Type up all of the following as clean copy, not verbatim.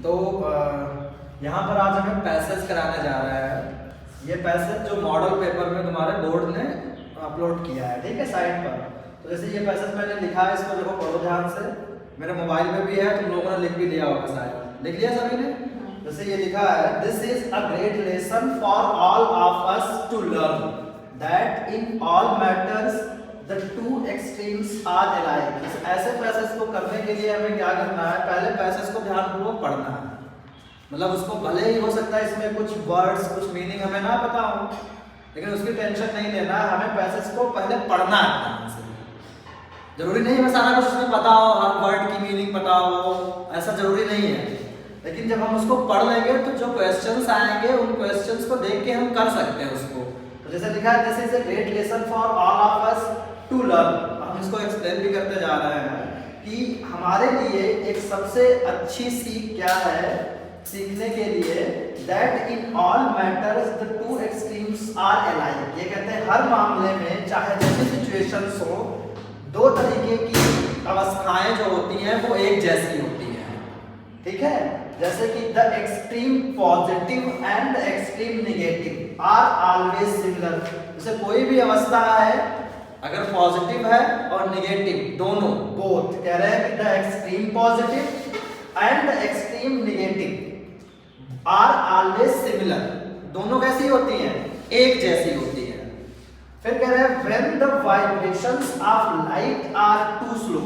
तो यहाँ पर आज हमें पैसेज कराने जा रहा है। ये पैसेज जो मॉडल पेपर में तुम्हारे बोर्ड ने अपलोड किया है, ठीक है, साइट पर। तो जैसे ये पैसेज मैंने लिखा है, इसको देखो, पढ़ो ध्यान से। मेरे मोबाइल में भी है, तुम लोगों ने लिख भी लिया होगा, शायद लिख लिया सभी ने। जैसे ये लिखा है, this is a great lesson for all of us to learn that in all matters the two extremes are alike. ऐसे पैसेज को करने के लिए हमें क्या करना है, पहले पैसेज को ध्यानपूर्वक पढ़ना है। मतलब उसको भले ही हो सकता है इसमें कुछ वर्ड्स, कुछ मीनिंग हमें ना पता हो, लेकिन उसकी टेंशन नहीं लेना है। हमें पैसेज को पहले पढ़ना है ध्यान से। जरूरी नहीं है सारा कुछ उसमें पता हो, हर वर्ड की मीनिंग पता हो, ऐसा जरूरी नहीं है। लेकिन जब हम उसको पढ़ लेंगे तो जो क्वेश्चंस आएंगे उन क्वेश्चंस को देख के हम कर सकते हैं उसको। तो जैसे लिखा है, this is a great lesson for all of us to learn. हम इसको एक्सप्लेन भी करते जा रहे हैं कि हमारे लिए एक सबसे अच्छी सीख क्या है सीखने के लिए, that in all matters the two extremes are alike. ये कहते हैं हर मामले में, चाहे जैसी सिचुएशंस हो, दो तरीके की अवस्थाएं जो होती हैं वो एक जैसी होती हैं, ठीक है। जैसे कि the extreme positive and extreme negative are always similar. जैसे कोई भी अवस्था है, अगर पॉजिटिव है और नेगेटिव दोनों, बोथ कह रहे हैं कि the extreme positive and extreme negative are always similar. दोनों कैसी होती हैं, एक जैसी होती है। फिर कह रहे हैं, when the vibrations of light are too slow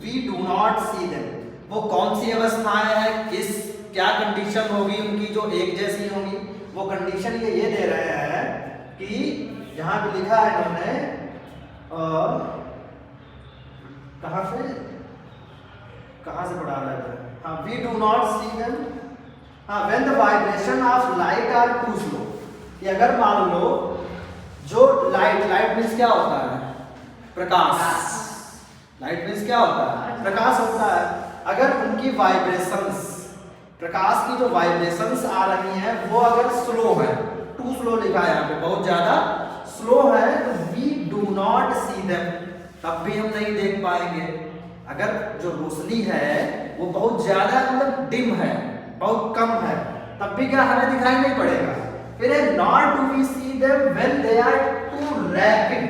we do not see them. वो कौन सी अवस्थाएं हैं, किस क्या कंडीशन होगी उनकी जो एक जैसी होंगी। वो कंडीशन ये दे रहे हैं कि यहाँ पे लिखा है इन्होंने, कहाँ से पढ़ा रहे थे, हाँ, we do not see them. हाँ, when the vibration of light are too slow, कि अगर मान लो जो लाइट मीन्स क्या होता है, प्रकाश। लाइट मीन्स क्या होता है, प्रकाश होता है। अगर उनकी वाइब्रेशंस, प्रकाश की जो वाइब्रेशंस आ रही हैं वो अगर स्लो है, टू स्लो लिखा है यहाँ पे, बहुत ज्यादा स्लो है, तो we do not see them, तब भी हम नहीं देख पाएंगे। अगर जो रोशनी है वो बहुत ज्यादा, मतलब डिम है, बहुत कम है, तब भी क्या हमें दिखाई नहीं पड़ेगा। फिर है, not do we see them when they are too rapid.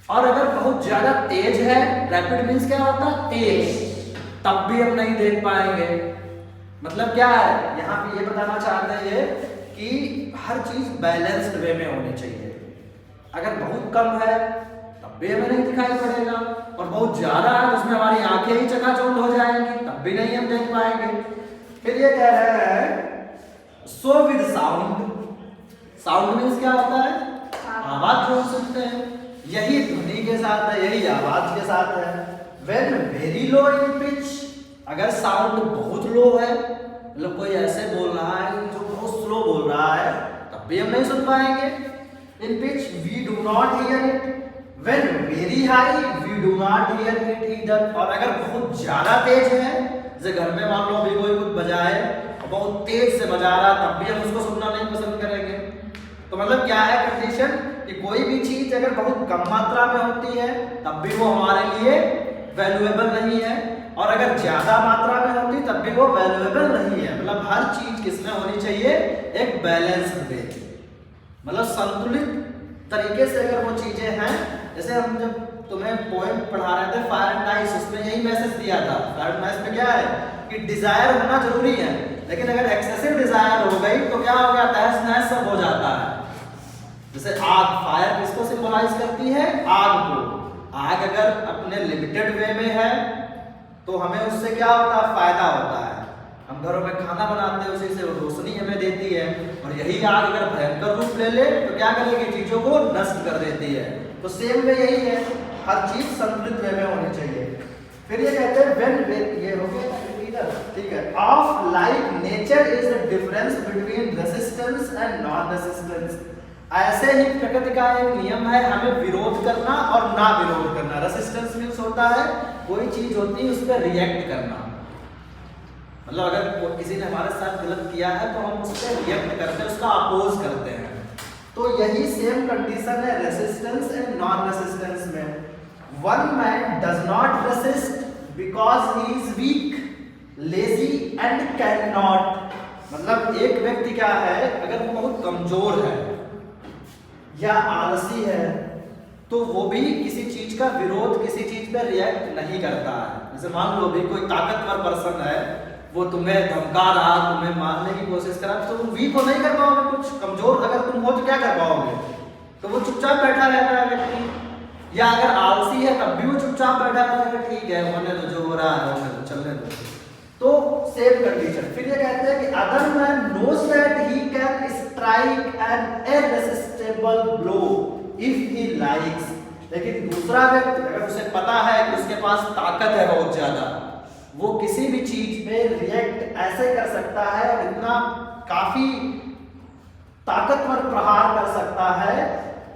और अगर बहुत ज्यादा तेज है, रैपिड मींस क्या होता है, तेज, तब भी हम नहीं देख पाएंगे। मतलब क्या है, यहाँ पे ये बताना चाहते हैं कि हर चीज बैलेंस्ड वे में होनी चाहिए। अगर बहुत कम है तब भी हमें नहीं दिखाई पड़ेगा, और बहुत ज्यादा है तो उसमें हमारी आंखें ही चकाचौंध हो जाएंगी, तब भी नहीं हम देख पाएंगे। फिर ये कह रहे हैं, सो विद साउंड। साउंड मीन्स क्या होता है, आवाज जो सुनते हैं, यही ध्वनि के साथ है, यही आवाज के साथ है। When very low in pitch, अगर साउंड बहुत लो है, मतलब कोई ऐसे बोल रहा है जो बहुत स्लो बोल रहा है, तब भी हम नहीं सुन पाएंगे। In pitch we do not hear it. When very high we do not hear it either. और अगर बहुत ज्यादा तेज है, जैसे घर में मान लो अभी कोई कुछ बजाए और बहुत तेज से बजा रहा, तब भी हम उसको सुनना नहीं पसंद करेंगे। तो मतलब क्या है कंडीशन, कि कोई भी चीज अगर बहुत कम मात्रा में होती है तब भी वो हमारे लिए वैल्यूएबल नहीं है, और अगर ज्यादा मात्रा में होती तब भी वो वैल्यूएबल नहीं है। मतलब हर चीज किसमें होनी चाहिए, एक बैलेंस्ड वे, मतलब संतुलित तरीके से अगर वो चीजें हैं। जैसे हम जब तुम्हें पोएम पढ़ा रहे थे फायर एंड आइस, उसमें यही मैसेज दिया था। फायर एंड आइस में क्या है कि डिजायर होना जरूरी है, लेकिन अगर एक्सेसिव डिजायर हो गई तो क्या हो गया, तहस नहस सब हो जाता है। जैसे आग, फायर किसको सिंबलाइज करती है, आग को। आग अगर अपने लिमिटेड वे में है तो हमें उससे क्या होता है, फायदा होता है। हम घरों में खाना बनाते हैं, उसी से रोशनी हमें देती है। और यही आग अगर भयंकर रूप ले ले तो क्या करेगी, चीजों को नष्ट कर देती है। तो सेम वे यही है, हर चीज संतुलित वे में होनी चाहिए। फिर ये कहते हैं, व्हेन ये हो गया, ठीक है, of like nature is the difference between resistance and non resistance. ऐसे ही प्रकृति का एक नियम है, हमें विरोध करना और ना विरोध करना। रेजिस्टेंस मींस होता है कोई चीज होती है उस पर रिएक्ट करना, मतलब अगर किसी ने हमारे साथ गलत किया है तो हम उस पर रिएक्ट करते हैं, उसका अपोज करते हैं। तो यही सेम कंडीशन है रेजिस्टेंस एंड नॉन रेजिस्टेंस में। One man does not resist because he is weak, lazy can not, मतलब एक व्यक्ति क्या है, अगर वो बहुत कमजोर है या आलसी है तो वो भी किसी चीज का विरोध, किसी चीज पे रिएक्ट नहीं करता है। जैसे मान लो भी कोई ताकतवर पर्सन है, वो तुम्हें धमका रहा, तुम्हें मारने की कोशिश करा, तो तुम वीक को नहीं कर पाओगे। कुछ कमजोर अगर तुम हो तो क्या कर पाओगे, तो वो चुपचाप बैठा रहता है व्यक्ति। या अगर आलसी है तब भी वो चुपचाप बैठा रहता है, ठीक है होने दो, जो हो रहा है होने दो, चलने दो। तो सेम कंडीशन। फिर ये कहते हैं कि other man knows that he can strike an irresistible blow if he likes, लेकिन दूसरा व्यक्ति अगर उसे पता है कि उसके पास ताकत है बहुत ज्यादा, वो किसी भी चीज पे रिएक्ट ऐसे कर सकता है और इतना काफी ताकतवर प्रहार कर सकता है,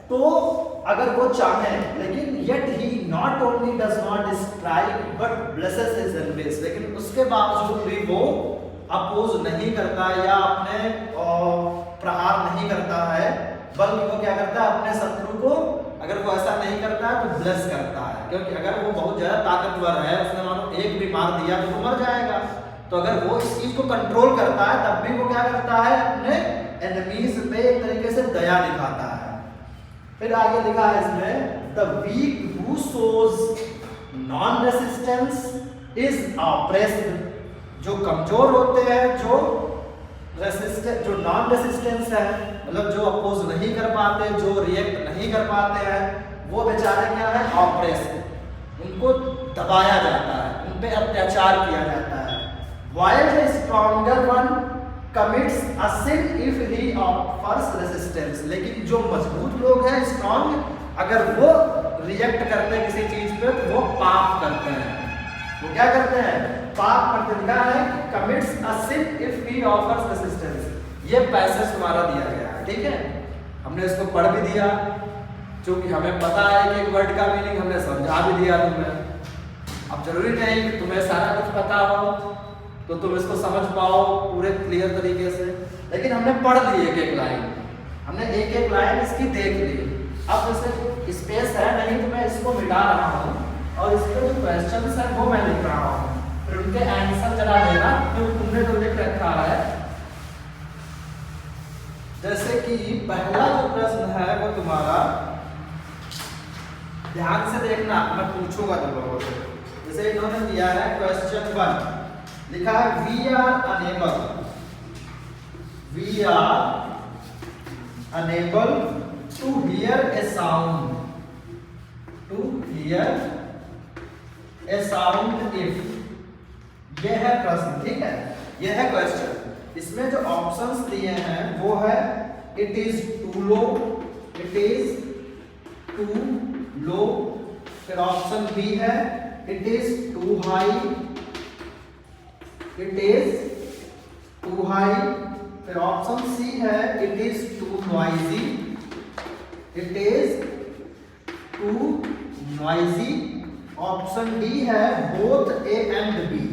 तो अगर वो चाहे, लेकिन yet he not only does not strike but blesses his enemies, लेकिन उसके बावजूद भी वो अपोज नहीं करता या अपने प्रहार नहीं करता है, बल्कि वो क्या करता है, अपने शत्रु को अगर वो ऐसा नहीं करता है तो ब्लेस करता है। क्योंकि अगर वो बहुत ज्यादा ताकतवर है, उसने मानो एक भी मार दिया तो वो मर जाएगा, तो अगर वो इस चीज को कंट्रोल करता है तब भी वो क्या करता है, अपने एनिमीज पे एक तरीके से दया दिखाता है। फिर आगे लिखा है इसमें, the weak who shows non resistance is oppressed, जो कमजोर होते हैं, जो नॉन रेसिस्टेंस है, मतलब जो अपोज नहीं कर पाते, जो रिएक्ट नहीं कर पाते हैं, वो बेचारे क्या है, ऑप्रेस्ड, उनको दबाया जाता है, उन पे अत्याचार किया जाता है। While the stronger one commits a sin if he offers resistance, लेकिन जो मजबूत लोग हैं, स्ट्रॉन्ग, अगर वो रिएक्ट करते हैं किसी चीज पे तो वो पाप करते हैं। वो क्या करते हैं, पाप करते हैं। लिखा है commits a sin if he offers resistance. ये पैसेज तुम्हारा दिया गया है, ठीक है, हमने इसको पढ़ भी दिया, क्योंकि हमें पता है कि एक वर्ड का मीनिंग हमने समझा भी दिया तुम्हें। अब जरूरी नहीं कि तुम्हें सारा कुछ पता हो तो तुम इसको समझ पाओ पूरे क्लियर तरीके से, लेकिन हमने पढ़ ली एक एक लाइन, हमने एक एक लाइन इसकी देख ली। अब जैसे स्पेस है नहीं तो मैं इसको मिटा रहा हूँ और इसके जो क्वेश्चंस है वो मैं लिख रहा हूँ, फिर उनके आंसर जरा देना जो तुमने जो लिख रखा है। जैसे कि पहला जो प्रश्न है वो तुम्हारा, ध्यान से देखना, मैं पूछूंगा तुम लोगों से। जैसे इन्होंने दिया है क्वेश्चन 1, लिखा है we are unable to hear a sound, if, यह है प्रश्न, ठीक है, यह है क्वेश्चन। इसमें जो ऑप्शंस दिए हैं वो है it is too low, it is too low, फिर ऑप्शन बी है it is too high, it is too high, फिर ऑप्शन सी है it is too noisy, it is too noisy, option D है both A and B.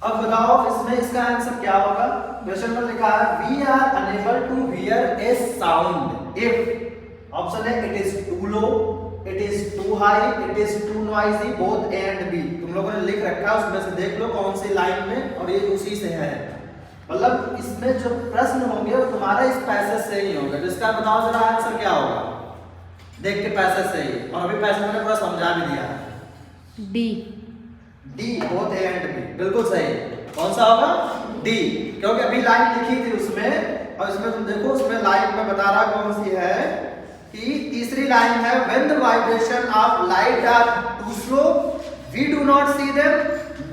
अब बताओ इसमें इसका answer क्या होगा। क्वेश्चन में लिखा है we are unable to hear a sound if, option है it is too low, it is too high, it is too noisy, both A and B. तुम लोगों ने लिख रखा है, उसमें से देख लो कौन सी लाइन में, और ये उसी से है। मतलब इसमें जो प्रश्न होंगे वो तुम्हारे इस पैसेज से ही होंगे। तो इसका बताओ जरा आंसर क्या होगा, देख के पैसेज से ही, और अभी पैसेज मैंने पूरा समझा भी दिया है। D, D both A and B, बिल्कुल सही। कौन सा होगा, डी, क्योंकि अभी लाइन लिखी थी उसमें, और इसमें तुम देखो उसमें लाइन में बता रहा कौन सी है, कि तीसरी लाइन है when the vibration of light are too slow we do not see them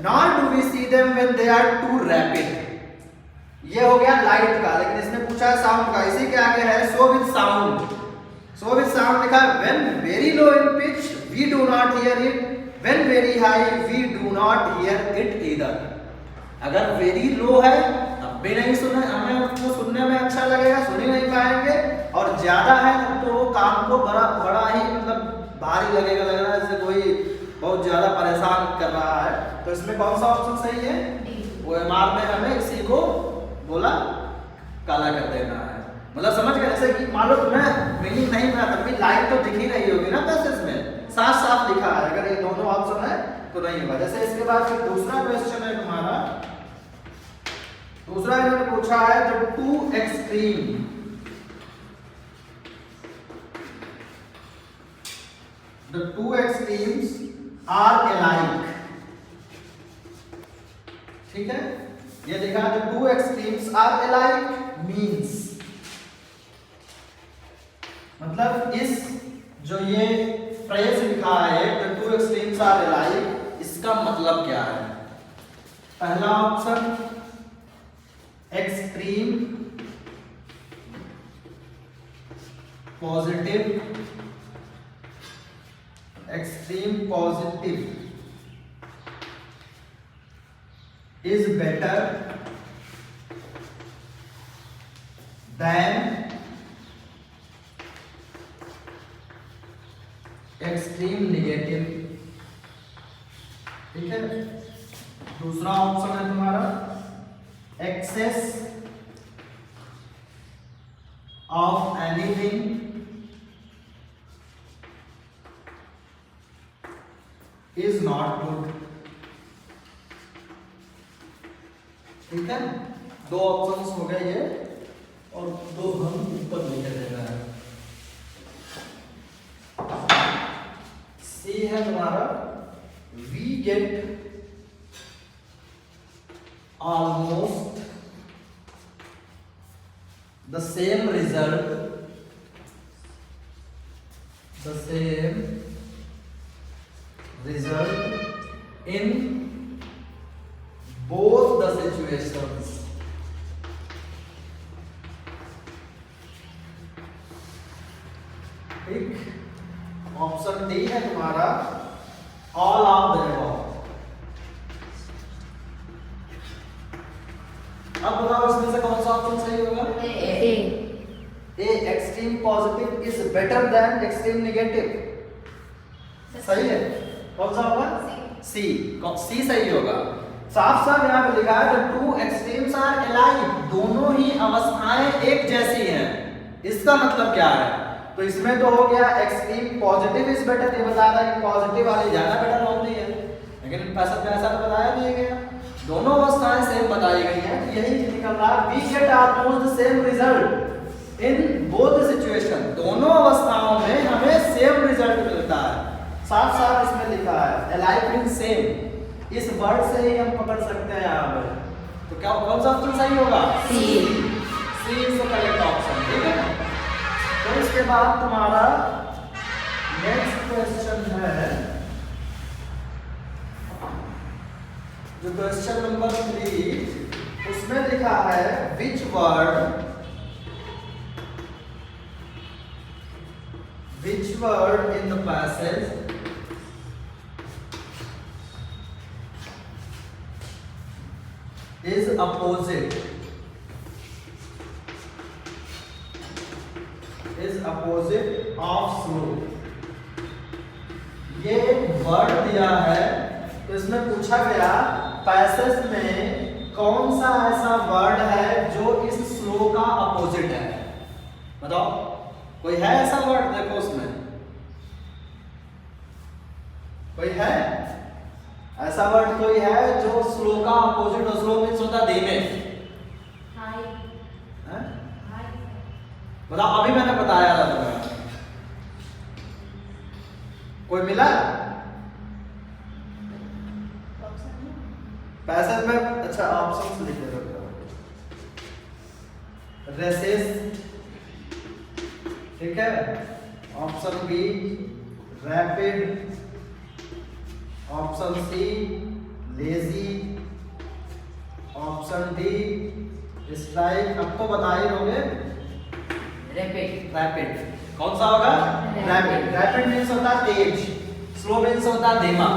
nor do we see them when they are too rapid. ये हो गया लाइट का, लेकिन इसमें पूछा है साउंड का। इसी के आगे है so with sound, so with sound लिखा है when very low in pitch we do not hear it, when very high we do not hear it either. अगर वेरी लो है तब भी नहीं सुने, हमें उसको सुनने में अच्छा लगेगा, सुन ही नहीं पाएंगे, और ज्यादा है तब तो वो कान को बड़ा ही मतलब भारी लगेगा, लग रहा है जैसे कोई बहुत ज्यादा परेशान कर रहा है। तो इसमें कौन सा ऑप्शन सही है, वो एमआर में हमें इसी को बोला काला कर देना है। मतलब समझ गए, जैसे कि मान लो तुम्हें मीनिंग नहीं पता तब भी लाइन तो दिख ही रही होगी ना पैसेज में, साफ साफ लिखा है। अगर ये दोनों ऑप्शन है तो नहीं होगा। जैसे इसके बाद फिर दूसरा क्वेश्चन है तुम्हारा, दूसरा इन्होंने पूछा है the two extreme, the two extremes are alike. ठीक है, ये लिखा है the two extremes are alike means, मतलब इस जो ये फ्रेज लिखा है the two extremes are alike, इसका मतलब क्या है? पहला option extreme positive, extreme positive is better than extreme negative। ठीक है, दूसरा ऑप्शन है तुम्हारा excess of anything is not good. ठीक है, दो ऑप्शंस हो गए ये, और दो हम ऊपर लिख देना है। सी है तुम्हारा we get almost the same result, the same result in both the situations। ठीक, ऑप्शन डी है तुम्हारा ऑल ऑफ द अबव। अब बताओ इसमें से कौन सा ऑप्शन सही होगा? A, extreme positive is better than extreme negative. सही है, कौन सा होगा? सी, सी सही होगा। साफ साफ यहाँ पे लिखा है the two extremes are alike, दोनों ही अवस्थाएं एक जैसी हैं। इसका मतलब क्या है? तो इसमें तो हो गया एक्सट्रीम पॉजिटिव इज बेटर, ये बता रहा है कि पॉजिटिव वाली ज्यादा बेटर होती है, लेकिन पैसा तो बताया नहीं गया, दोनों अवस्थाएं सेम बताई गई हैं। यही निकल रहा है we get almost the same result in both situation, दोनों अवस्थाओं में हमें सेम रिजल्ट मिलता है। साफ साफ इसमें लिखा है एलाइक मींस सेम, इस वर्ड से ही हम पकड़ सकते हैं यहाँ पे। तो क्या कौन सा ऑप्शन सही होगा? सी, सी इज द करेक्ट ऑप्शन। ठीक है, तो इसके बाद तुम्हारा नेक्स्ट क्वेश्चन है जो क्वेश्चन नंबर 3, उसमें लिखा है which word in the passage is opposite of slow। ये वर्ड दिया है, तो इसमें पूछा गया पैसेज में कौन सा ऐसा वर्ड है जो इस स्लो का अपोजिट है। बताओ, कोई है ऐसा वर्ड? देखो उसमें कोई है ऐसा वर्ड, कोई है जो स्लो का अपोजिट हो? स्लो मींस होता है धीमे। बताओ, अभी मैंने बताया था तुम्हें, कोई मिला? पैसेज में अच्छा ऑप्शंस लिखे रखो। रेसिस्ट, ठीक है, option B rapid, option C lazy, option D strike. अब तो बता ही दोगे। रैपिड कौन सा होगा? रैपिड। रैपिड मींस होता है तेज, स्लो मींस होता है धीमा,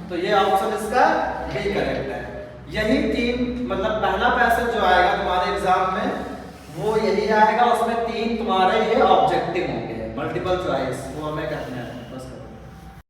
तो ये ऑप्शन इसका बी करेक्ट है। यही तीन, मतलब पहला पैसेज जो आएगा तुम्हारे एग्जाम में वो यही आएगा, उसमें तीन तुम्हारे ये ऑब्जेक्टिव होंगे, मल्टीपल चॉइस, वो हमें करना है।